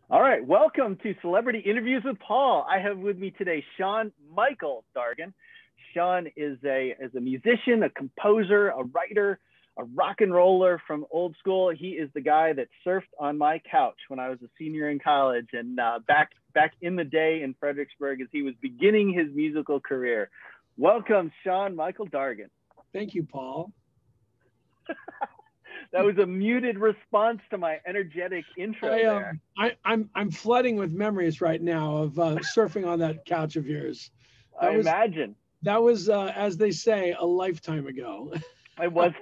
All right, welcome to Celebrity Interviews with Paul. I have with me today Sean Michael Dargan. Sean is a musician, a composer, a writer, a rock and roller from old school. He is the guy that surfed on my couch when I was a senior in college, and back in the day in Fredericksburg as he was beginning his musical career. Welcome, Sean Michael Dargan. Thank you, Paul. That was a muted response to my energetic intro there. I'm flooding with memories right now of surfing on that couch of yours. That I was imagine. that was as they say, a lifetime ago. It was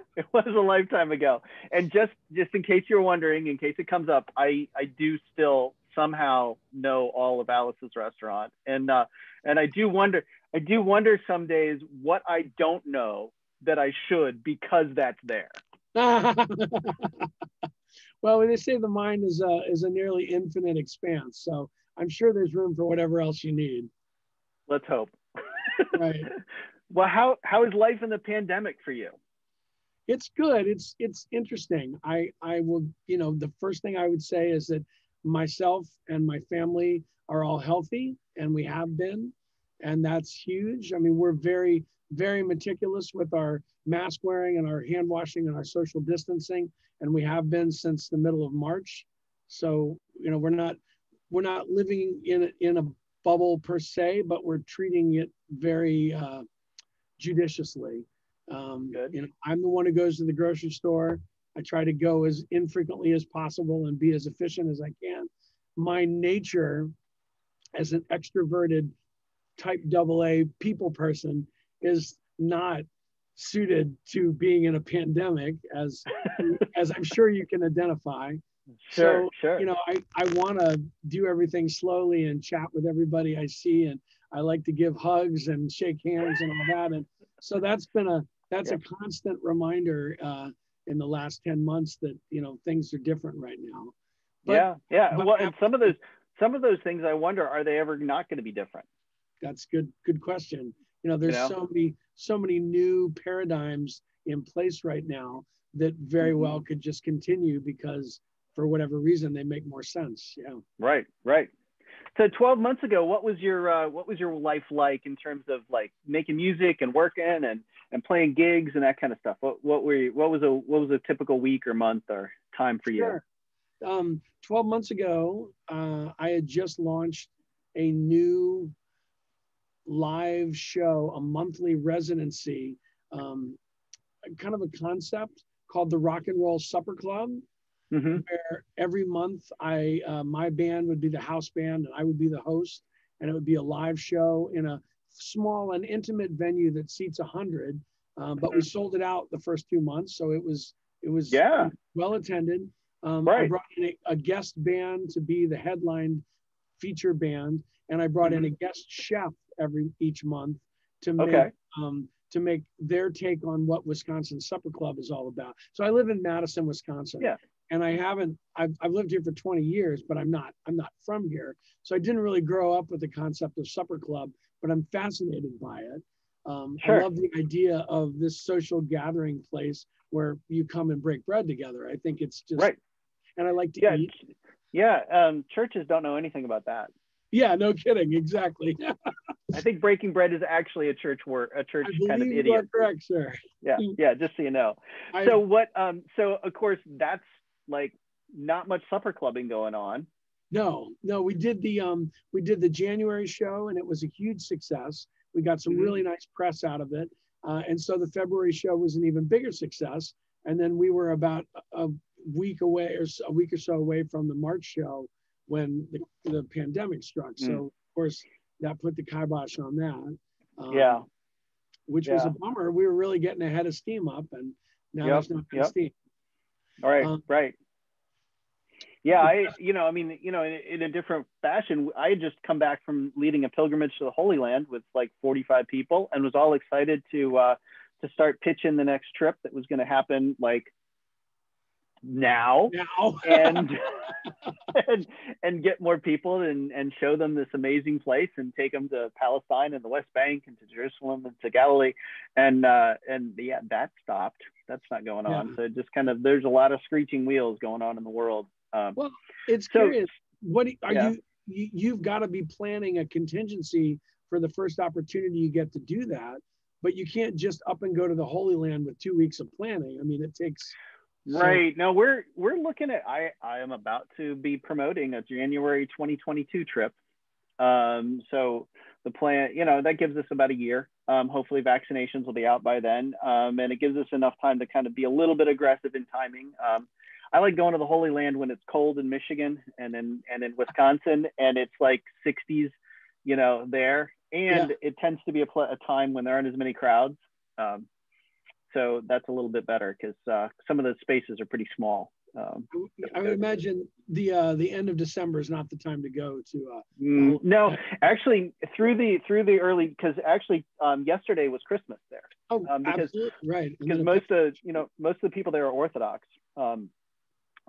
a lifetime ago. And just in case you're wondering, in case it comes up, I do still somehow know all of Alice's Restaurant, and I do wonder some days what I don't know that I should because that's there. Well, they say the mind is a nearly infinite expanse, so I'm sure there's room for whatever else you need. Let's hope. Right. Well, how is life in the pandemic for you? It's good. It's interesting. I will, the first thing I would say is that myself and my family are all healthy, and we have been, and that's huge. I mean, we're very, very meticulous with our mask wearing and our hand washing and our social distancing, and we have been since the middle of March. So, we're not living in a bubble per se, but we're treating it very judiciously. Good. I'm the one who goes to the grocery store. I try to go as infrequently as possible and be as efficient as I can. My nature as an extroverted type AA people person is not suited to being in a pandemic, as I'm sure you can identify. Sure, So, sure. I want to do everything slowly and chat with everybody I see. And I like to give hugs and shake hands and all that. And so that's Yeah. a constant reminder in the last 10 months that, things are different right now. But, Yeah, yeah. but Well, and some of those things I wonder, are they ever not going to be different? that's good question. You There's know? so many new paradigms in place right now that very Hmm. well could just continue because for whatever reason they make more sense. Yeah. Right, right. So 12 months ago, what was your life like in terms of like making music and working and playing gigs and that kind of stuff? What was a typical week or month or time for you? Sure. 12 months ago, I had just launched a new live show, a monthly residency, um, kind of a concept called the Rock and Roll Supper Club, Hmm. where every month my band would be the house band and I would be the host, and it would be a live show in a small and intimate venue that seats 100. But we Hmm. sold it out the first 2 months, so it was Yeah. well attended. I Right. brought in a guest band to be the headline feature band, and I brought in Hmm. a guest chef each month to make Okay. to make their take on what Wisconsin Supper Club is all about. So I live in Madison, Wisconsin, Yeah. and I've lived here for 20 years, but I'm not from here. So I didn't really grow up with the concept of supper club, but I'm fascinated by it. I Sure. love the idea of this social gathering place where you come and break bread together. I think it's just, Right. and I like to Yeah. eat. Yeah. Churches don't know anything about that. Yeah, no kidding, exactly. I think breaking bread is actually a church I kind of believe you are idiot. correct, sir. Yeah, yeah, just so you know. I So of course that's like not much supper clubbing going on. No, we did the January show and it was a huge success. We got some Hmm. really nice press out of it, and so the February show was an even bigger success. And then we were about a week away, or a week or so away from the March show when the pandemic struck. Mm. So of course that put the kibosh on that, Yeah, which was a yeah. bummer. We were really getting ahead of steam up, and now Yep, there's not been yep. steam. All right, Um, right. Yeah, I mean, in a different fashion, I had just come back from leading a pilgrimage to the Holy Land with like 45 people, and was all excited to start pitching the next trip that was going to happen like now, Now, and and and get more people and show them this amazing place and take them to Palestine and the West Bank and to Jerusalem and to Galilee, and yeah, that stopped. That's not going yeah. on. So just kind of there's a lot of screeching wheels going on in the world. Well, it's So curious. You've got to be planning a contingency for the first opportunity you get to do that, but you can't just up and go to the Holy Land with 2 weeks of planning. I mean, it takes. Right. No, we're looking at, I am about to be promoting a January 2022 trip. So the plan, that gives us about a year. Hopefully vaccinations will be out by then. And it gives us enough time to kind of be a little bit aggressive in timing. I like going to the Holy Land when it's cold in Michigan and in Wisconsin, and it's like 60s, there. And it tends to be a time when there aren't as many crowds. So that's a little bit better because some of the spaces are pretty small. I would imagine the end of December is not the time to go to. No, actually, through the early, because actually yesterday was Christmas there. Oh, because, absolutely. Right. Because most of the people there are Orthodox.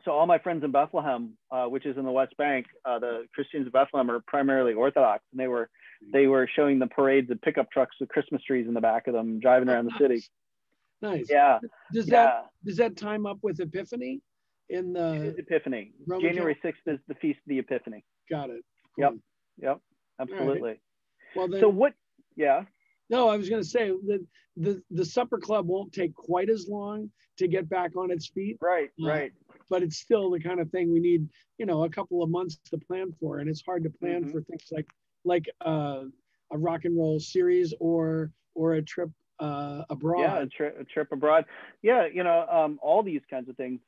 So all my friends in Bethlehem, which is in the West Bank, the Christians of Bethlehem are primarily Orthodox, and they were showing the parades of pickup trucks with Christmas trees in the back of them, driving around the city. Nice. Yeah. Does that time up with Epiphany? In the Epiphany. Roman January 6th is the Feast of the Epiphany. Got it. Cool. Yep. Absolutely. Right. Well, then, so what? Yeah. No, I was going to say that the supper club won't take quite as long to get back on its feet. Right. But it's still the kind of thing we need, a couple of months to plan for, and it's hard to plan for things like a rock and roll series or a trip abroad. Yeah, a trip abroad. Yeah, all these kinds of things.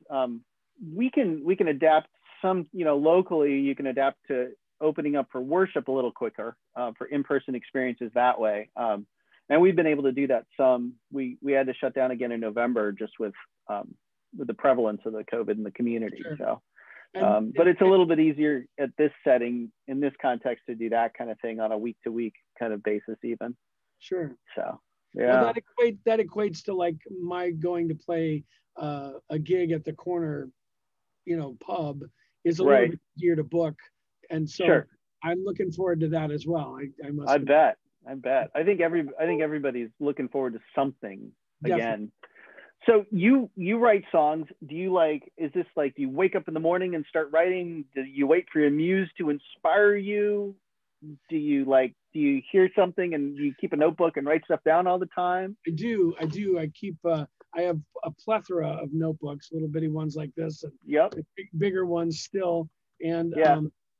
We can adapt some, locally. You can adapt to opening up for worship a little quicker, for in-person experiences that way. And we've been able to do that some. We had to shut down again in November just with the prevalence of the COVID in the community. Sure. So, but it's a little bit easier at this setting, in this context, to do that kind of thing on a week-to-week kind of basis even. Sure. So, yeah. Well, that equates to like my going to play a gig at the corner, pub is a little bit easier to book, and so I'm looking forward to that as well. I bet. I think everybody's looking forward to something again. Definitely. So you write songs. Do you wake up in the morning and start writing? Do you wait for your muse to inspire you? Do you hear something and you keep a notebook and write stuff down all the time? I do. I keep I have a plethora of notebooks, little bitty ones like this, and bigger ones still. And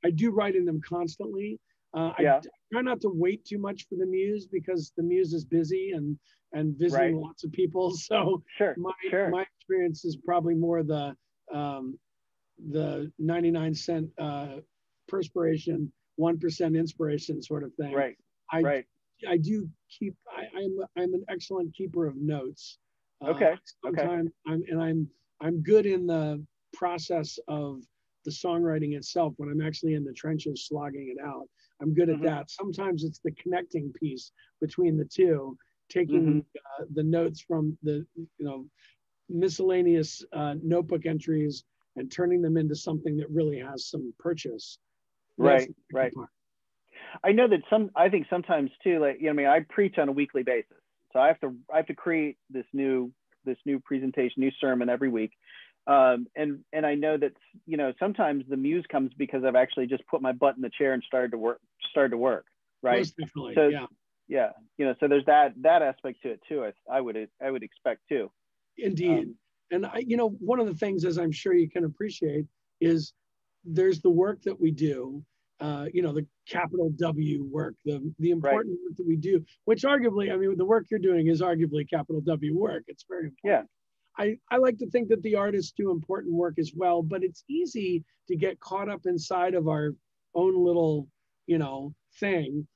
I do write in them constantly. I try not to wait too much for the muse because the muse is busy and visiting lots of people. So my experience is probably more the 99-cent perspiration, 1% inspiration sort of thing. I do keep. I'm an excellent keeper of notes. Sometimes I'm good in the process of the songwriting itself when I'm actually in the trenches slogging it out. I'm good at that. Sometimes it's the connecting piece between the two, taking the notes from the miscellaneous notebook entries and turning them into something that really has some purchase. Right. I know that I think sometimes too, I preach on a weekly basis. So I have to create this new presentation, new sermon every week. And I know that, sometimes the muse comes because I've actually just put my butt in the chair and started to work. Right. Most definitely. So, yeah. So there's that aspect to it too. I would expect too. Indeed. And one of the things, as I'm sure you can appreciate, is there's the work that we do, the capital W work, the important work that we do, which arguably, the work you're doing is arguably capital W work. It's very important. Yeah. I like to think that the artists do important work as well, but it's easy to get caught up inside of our own little, thing.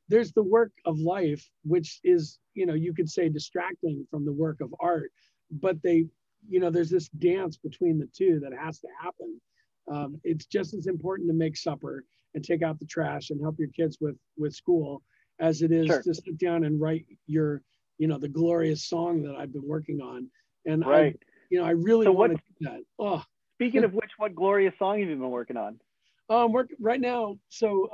There's the work of life, which is, you could say distracting from the work of art, but there's this dance between the two that has to happen. It's just as important to make supper and take out the trash and help your kids with school as it is to sit down and write your, the glorious song that I've been working on. And I really want to do that. Oh, speaking of which, what glorious song have you been working on? Right now. So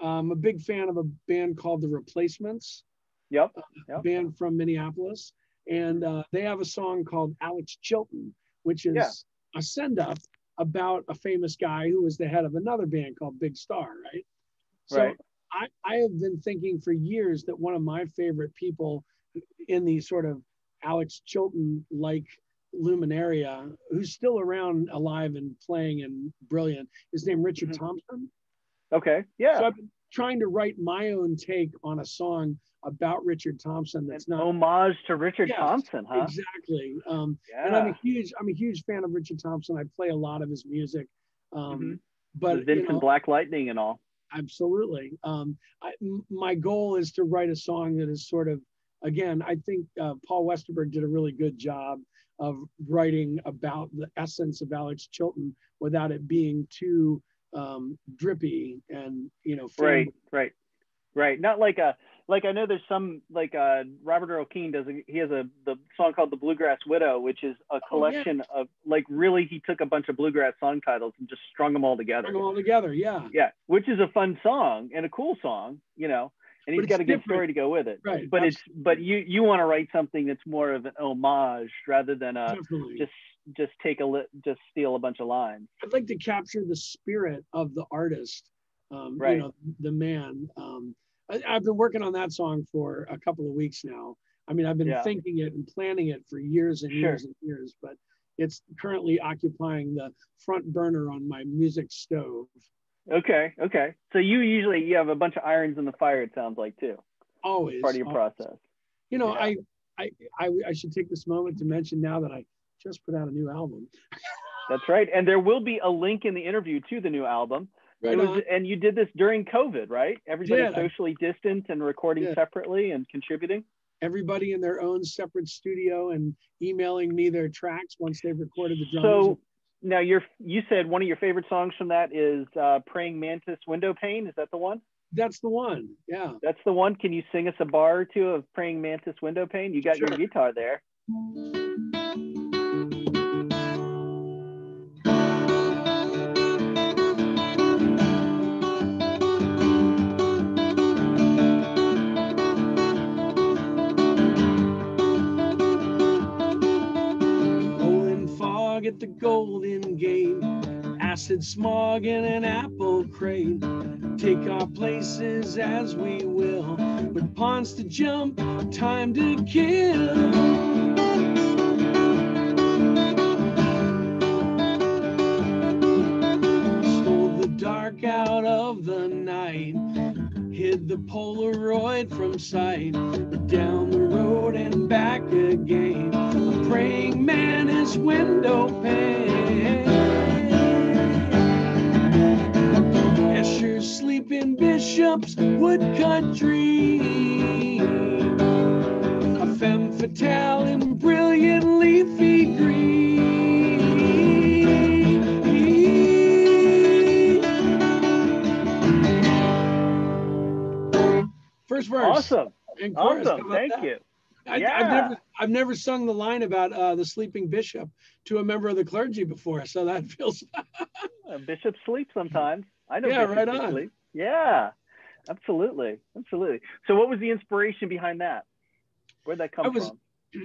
I'm a big fan of a band called The Replacements. Yep. Band from Minneapolis. And they have a song called Alex Chilton, which is a send up about a famous guy who was the head of another band called Big Star, right? So Right. I have been thinking for years that one of my favorite people in the sort of Alex Chilton-like luminaria, who's still around, alive and playing and brilliant, is named Richard Thompson. Okay. So Yeah. I've been trying to write my own take on a song about Richard Thompson that's not homage to Richard Thompson, huh? Exactly. Yeah. And I'm a huge fan of Richard Thompson. I play a lot of his music. But the Vincent Black Lightning and all. Absolutely. My goal is to write a song that is sort of, again, I think Paul Westerberg did a really good job of writing about the essence of Alex Chilton without it being too drippy and, you know, right. Not like I know there's some Robert Earl Keen he has the song called The Bluegrass Widow, which is a collection of really he took a bunch of bluegrass song titles and just strung them all together. Yeah, which is a fun song and a cool song, you know, and he's got a good story to go with it. Right. But you want to write something that's more of an homage rather than just steal a bunch of lines. I'd like to capture the spirit of the artist, you know, the man. I've been working on that song for a couple of weeks now. I mean, I've been thinking it and planning it for years and years and years, but it's currently occupying the front burner on my music stove. Okay. So you have a bunch of irons in the fire, it sounds like, too. Always. Part of your process. You know, I should take this moment to mention now that I just put out a new album. That's right. And there will be a link in the interview to the new album. And you did this during COVID, right? Everybody socially distant and recording separately and contributing. Everybody in their own separate studio and emailing me their tracks once they've recorded the drums. So now you said one of your favorite songs from that is Praying Mantis Window Pane. Is that the one? That's the one. Yeah. That's the one. Can you sing us a bar or two of Praying Mantis Window Pane? You got your guitar there. At the Golden Gate, acid smog in an apple crate. Take our places as we will, with ponds to jump, time to kill. Stole the dark out of the night, hid the Polaroid from sight. Down the road and back again, a praying mantis window pane. Escher's sleeping Bishop's woodcut dream, a femme fatale in brilliant leafy green. First verse. Awesome. And chorus. Awesome. Thank you. I've never sung the line about the sleeping bishop to a member of the clergy before, so that feels. Bishops sleep sometimes. I know. Yeah, bishops right on. sleep. Yeah, absolutely. So, what was the inspiration behind that? Where'd that come from?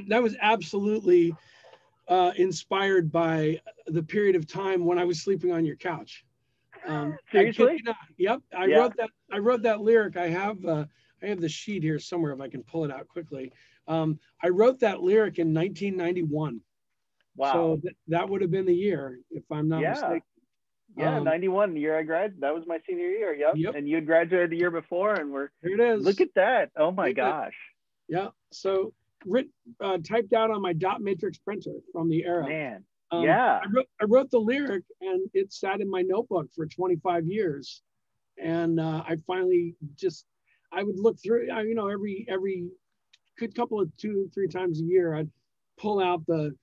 That was absolutely inspired by the period of time when I was sleeping on your couch. Seriously? Yep. I wrote that lyric. I have the sheet here somewhere if I can pull it out quickly. I wrote that lyric in 1991. Wow. So that would have been the year, if I'm not mistaken. Yeah, 91, the year I graduated. That was my senior year. Yep. And you had graduated the year before, and here it is. Look at that. Oh my gosh. Yeah. So typed out on my dot matrix printer from the era. Man. I wrote the lyric, and it sat in my notebook for 25 years. And I finally I would look through, you know, every couple of 2-3 times a year, I'd pull out the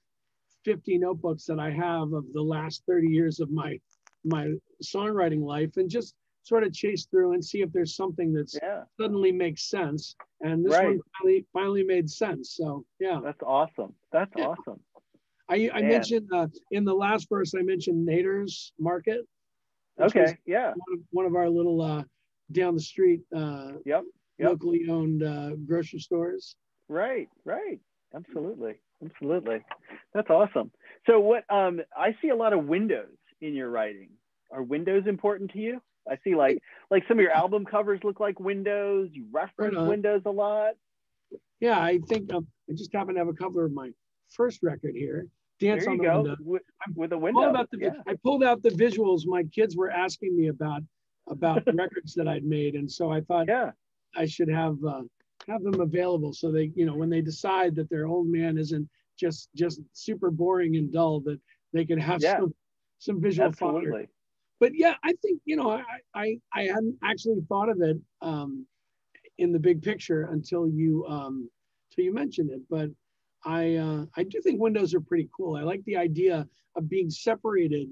50 notebooks that I have of the last 30 years of my songwriting life and just sort of chase through and see if there's something that suddenly makes sense. And this one finally made sense. So, yeah. That's awesome. Awesome. I mentioned in the last verse, I mentioned Nader's Market. Okay. Yeah. One of our little down the street locally owned grocery stores. Right. Absolutely. That's awesome. So what I see a lot of windows in your writing? Are windows important to you? I see like some of your album covers look like windows. You reference windows a lot. Yeah, I think I just happen to have a cover of my first record here. Dance there on you the go. Window. With a window. I pulled out the visuals my kids were asking me about records that I'd made, and so I thought I should have them available so they, when they decide that their old man isn't just super boring and dull, that they can have some visual fodder. But yeah, I think I hadn't actually thought of it in the big picture until you mentioned it. But I do think windows are pretty cool. I like the idea of being separated,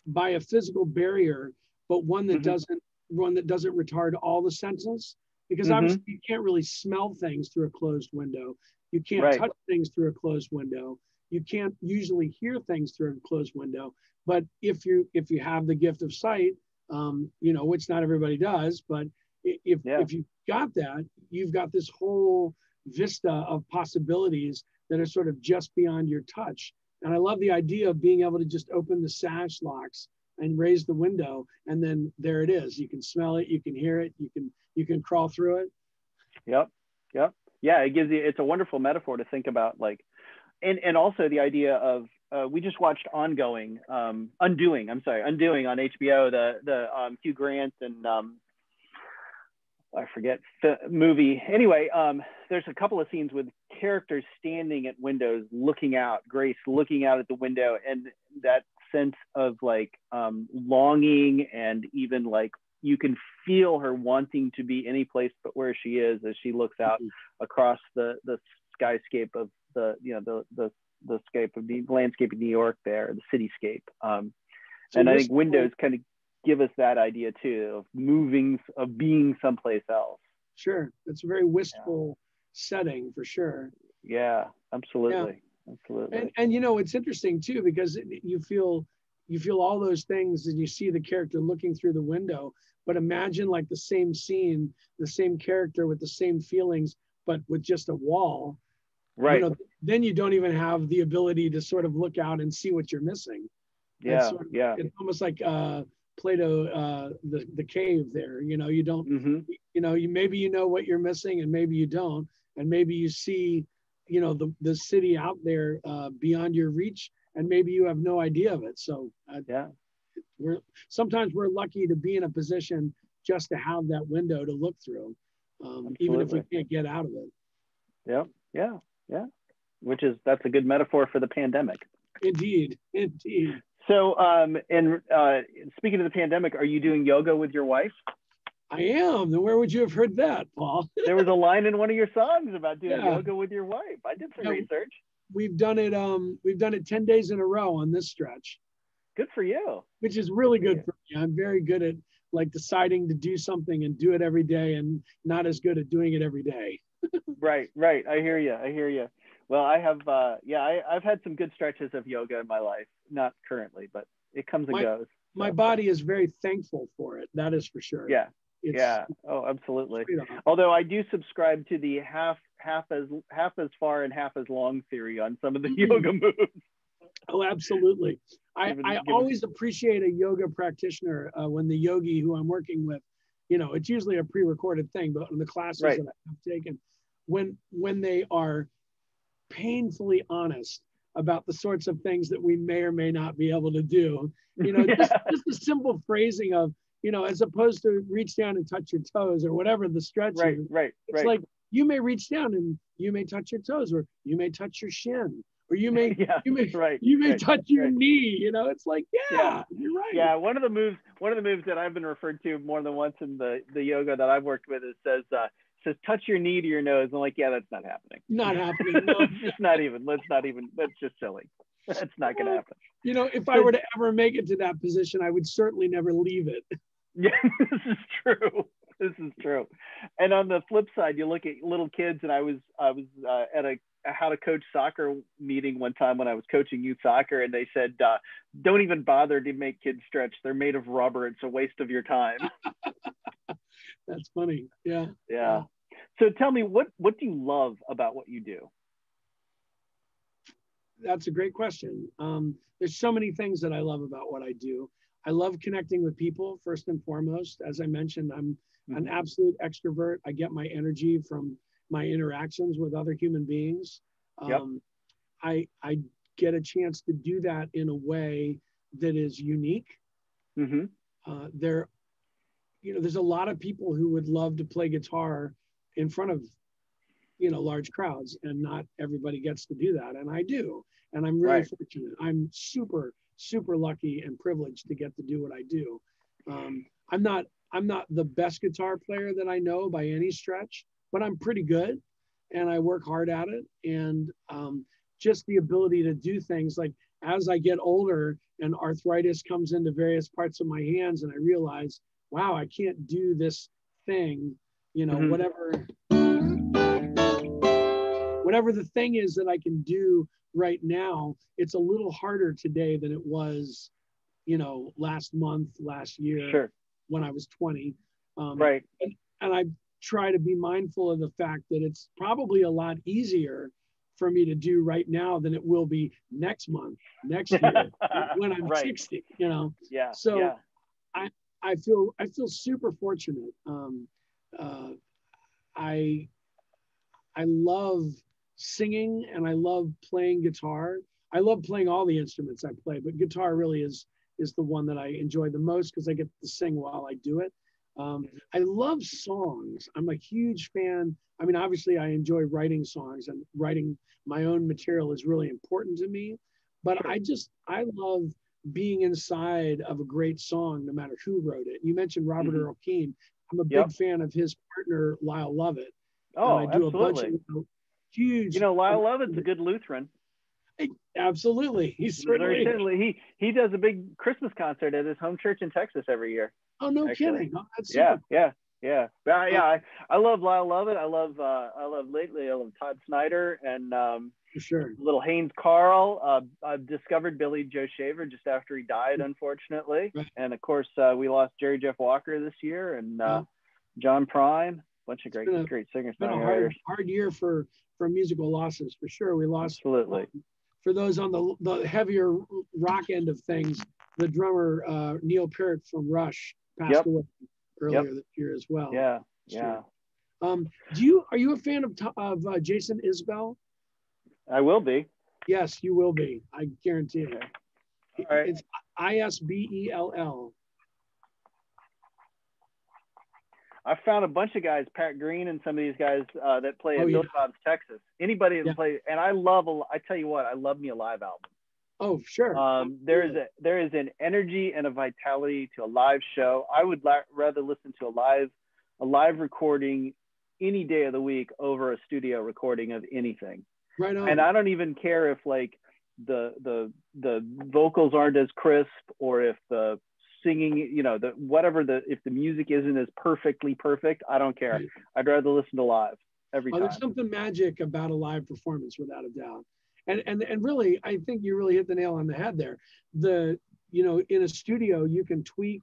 by a physical barrier, but one that doesn't retard all the senses. Because obviously you can't really smell things through a closed window. You can't touch things through a closed window. You can't usually hear things through a closed window. But if you have the gift of sight, which not everybody does, but if you've got that, you've got this whole vista of possibilities that are sort of just beyond your touch. And I love the idea of being able to just open the sash locks and raise the window, and then there it is. You can smell it, you can hear it, you can crawl through it. Yep. Yeah, it's a wonderful metaphor to think about, and also the idea of we just watched Undoing on HBO, the Hugh Grant and I forget the movie. Anyway, there's a couple of scenes with characters standing at windows, looking out. Grace looking out at the window, and that sense of longing, and even you can feel her wanting to be any place but where she is as she looks out across the skyscape of the scape of the landscape of New York there, the cityscape. And I think windows kind of give us that idea too, of being someplace else. Sure, it's a very wistful setting for sure. Yeah, absolutely. Absolutely. And it's interesting too, because you feel all those things and you see the character looking through the window, but imagine the same scene, the same character with the same feelings, but with just a wall. Right. Then you don't even have the ability to sort of look out and see what you're missing. It's almost like Plato, the cave there. You don't, maybe you know what you're missing, and maybe you don't, and maybe you see, the city out there beyond your reach, and maybe you have no idea of it. So sometimes we're lucky to be in a position just to have that window to look through, even if we can't get out of it. Yeah. That's a good metaphor for the pandemic. Indeed. So, speaking of the pandemic, are you doing yoga with your wife? I am. And where would you have heard that, Paul? There was a line in one of your songs about doing yoga with your wife. I did some research. We've done it. We've done it 10 days in a row on this stretch. Good for you. Which is really good for me. I'm very good at deciding to do something and do it every day, and not as good at doing it every day. Right. I hear you. Well, I have, I've had some good stretches of yoga in my life. Not currently, but it comes and goes. My body is very thankful for it. That is for sure. Yeah. Oh, absolutely. Although I do subscribe to the half as far and half as long theory on some of the yoga moves. Oh, absolutely. I always appreciate a yoga practitioner when the yogi who I'm working with, it's usually a pre-recorded thing, but in the classes that I've taken, when they are painfully honest about the sorts of things that we may or may not be able to do, just the simple phrasing of, as opposed to reach down and touch your toes or whatever the stretch is. It's like you may reach down and you may touch your toes, or you may touch your shin, or you may touch your knee. It's like, you're right. Yeah, one of the moves that I've been referred to more than once in the yoga that I've worked with, it says touch your knee to your nose. I'm like, that's not happening. Not happening. No. It's just not even. That's just silly. That's not going to happen. If I were to ever make it to that position, I would certainly never leave it. Yeah, this is true. And on the flip side, you look at little kids, and I was at a how to coach soccer meeting one time when I was coaching youth soccer, and they said, don't even bother to make kids stretch. They're made of rubber. It's a waste of your time. That's funny. Yeah. So tell me, what do you love about what you do? That's a great question. There's so many things that I love about what I do. I love connecting with people first and foremost. As I mentioned, I'm an absolute extrovert. I get my energy from my interactions with other human beings. Yep. I get a chance to do that in a way that is unique. There, there's a lot of people who would love to play guitar in front of, large crowds, and not everybody gets to do that. And I do. And I'm really fortunate. I'm super, super lucky and privileged to get to do what I do. I'm not the best guitar player that I know by any stretch, but I'm pretty good and I work hard at it. And just the ability to do things like, as I get older and arthritis comes into various parts of my hands, and I realize, wow, I can't do this thing, whatever the thing is that I can do right now, it's a little harder today than it was, last month, last year, when I was 20. And I try to be mindful of the fact that it's probably a lot easier for me to do right now than it will be next month, next year, when I'm 60, So I feel super fortunate. I love singing and I love playing guitar. I love playing all the instruments I play, but guitar really is the one that I enjoy the most because I get to sing while I do it. I love songs. I'm a huge fan. I mean, obviously I enjoy writing songs, and writing my own material is really important to me, but I love being inside of a great song, no matter who wrote it. You mentioned Robert Earl Keen. I'm a big fan of his partner, Lyle Lovett. Oh, and I do absolutely. a bunch of huge. Lyle Lovett's a good Lutheran. Absolutely. He's certainly. He does a big Christmas concert at his home church in Texas every year. Oh, no kidding. Oh, that's super Yeah. I love Lyle Lovett. I love Todd Snyder and for sure. Little Haynes Carl. I've discovered Billy Joe Shaver just after he died, unfortunately. And of course, we lost Jerry Jeff Walker this year, and John Prine. Bunch of great singers. It's been a hard year for musical losses, for sure. We lost. Absolutely. For those on the heavier rock end of things, the drummer Neil Peart from Rush passed away earlier this year as well. Yeah. Are you a fan of Jason Isbell? I will be. Yes, you will be. I guarantee it. All right. It's Isbell. I found a bunch of guys, Pat Green and some of these guys that play in Billy Bob's, Texas. Anybody that plays, and I tell you what, I love me a live album. Oh, sure. There is an energy and a vitality to a live show. I would rather listen to a live recording any day of the week over a studio recording of anything. Right on. And I don't even care if like the vocals aren't as crisp, or if the singing, if the music isn't as perfectly perfect, I don't care. I'd rather listen to live every time. There's something magic about a live performance, without a doubt. And really, I think you really hit the nail on the head there. In a studio, you can tweak,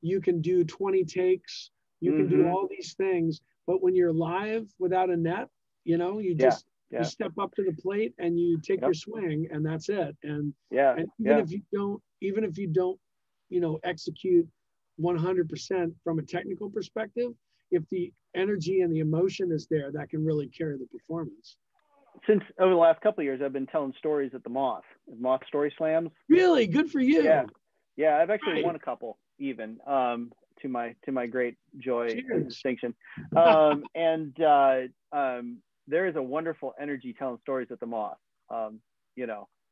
you can do 20 takes, you can do all these things, but when you're live without a net, you just you step up to the plate and you take your swing, and that's it. And even if you don't execute 100% from a technical perspective, if the energy and the emotion is there, that can really carry the performance. Since over the last couple of years, I've been telling stories at the Moth Story Slams. Really? Good for you. Yeah. I've actually won a couple, even to my great joy and distinction. And there is a wonderful energy telling stories at the Moth.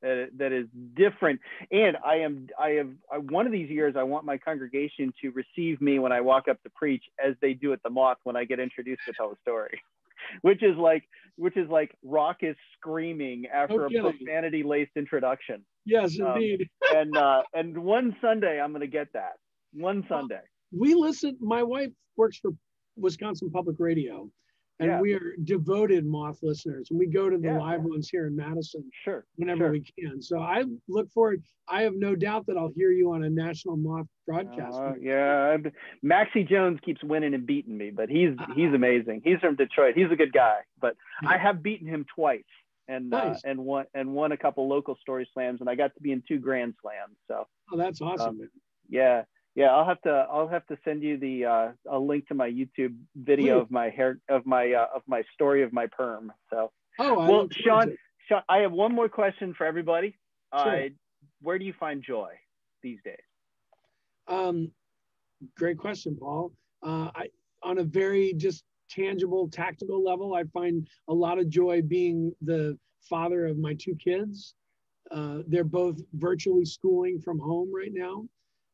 That is different. And one of these years, I want my congregation to receive me when I walk up to preach, as they do at the Moth when I get introduced to tell a story, which is like raucous screaming after a profanity-laced introduction. Yes, indeed. And one Sunday I'm going to get that. One Sunday. We listen. My wife works for Wisconsin Public Radio, and we are devoted Moth listeners, and we go to the live ones here in Madison whenever we can. So I look forward. I have no doubt that I'll hear you on a national Moth broadcast. Maxie Jones keeps winning and beating me, but he's amazing. He's from Detroit. He's a good guy, but I have beaten him twice. Nice. and won a couple local story slams, and I got to be in 2 grand slams. So Oh, that's awesome. yeah, I'll have to send you a link to my YouTube video Please. of my story of my perm. So Oh, Sean, I have one more question for everybody. Sure. Where do you find joy these days? Great question, Paul. On a very just tangible, tactical level, I find a lot of joy being the father of my 2 kids. They're both virtually schooling from home right now.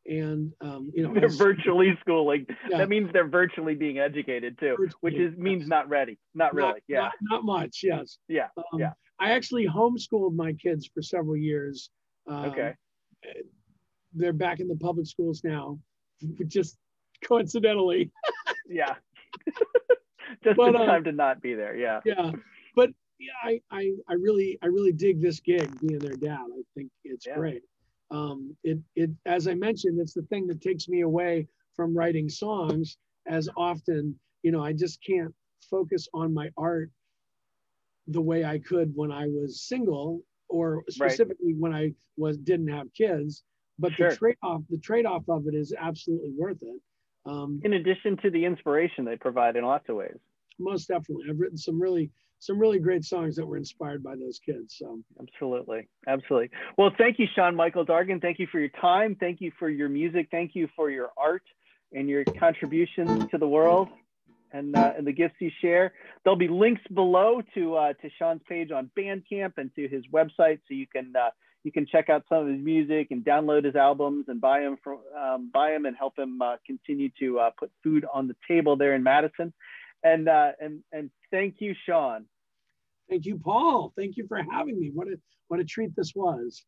And, they're virtually schooling. Yeah. That means they're virtually being educated too, which means not ready. Not really. Yeah. Not much. Yes. Yeah. Yeah. I actually homeschooled my kids for several years. Okay. They're back in the public schools now, just coincidentally. Yeah. Just in time to not be there. Yeah. Yeah. But yeah, I really dig this gig, being their dad. I think it's great. It as I mentioned, it's the thing that takes me away from writing songs as often. I just can't focus on my art the way I could when I was single, or specifically when I didn't have kids. But the trade-off of it is absolutely worth it. In addition to the inspiration they provide in lots of ways. Most definitely. I've written some really great songs that were inspired by those kids. So absolutely. Well, thank you, Sean Michael Dargan. Thank you for your time. Thank you for your music. Thank you for your art and your contributions to the world and the gifts you share. There'll be links below to Sean's page on Bandcamp and to his website, so you can check out some of his music and download his albums and buy him and help him continue to put food on the table there in Madison. And thank you, Sean. Thank you, Paul. Thank you for having me. What a treat this was.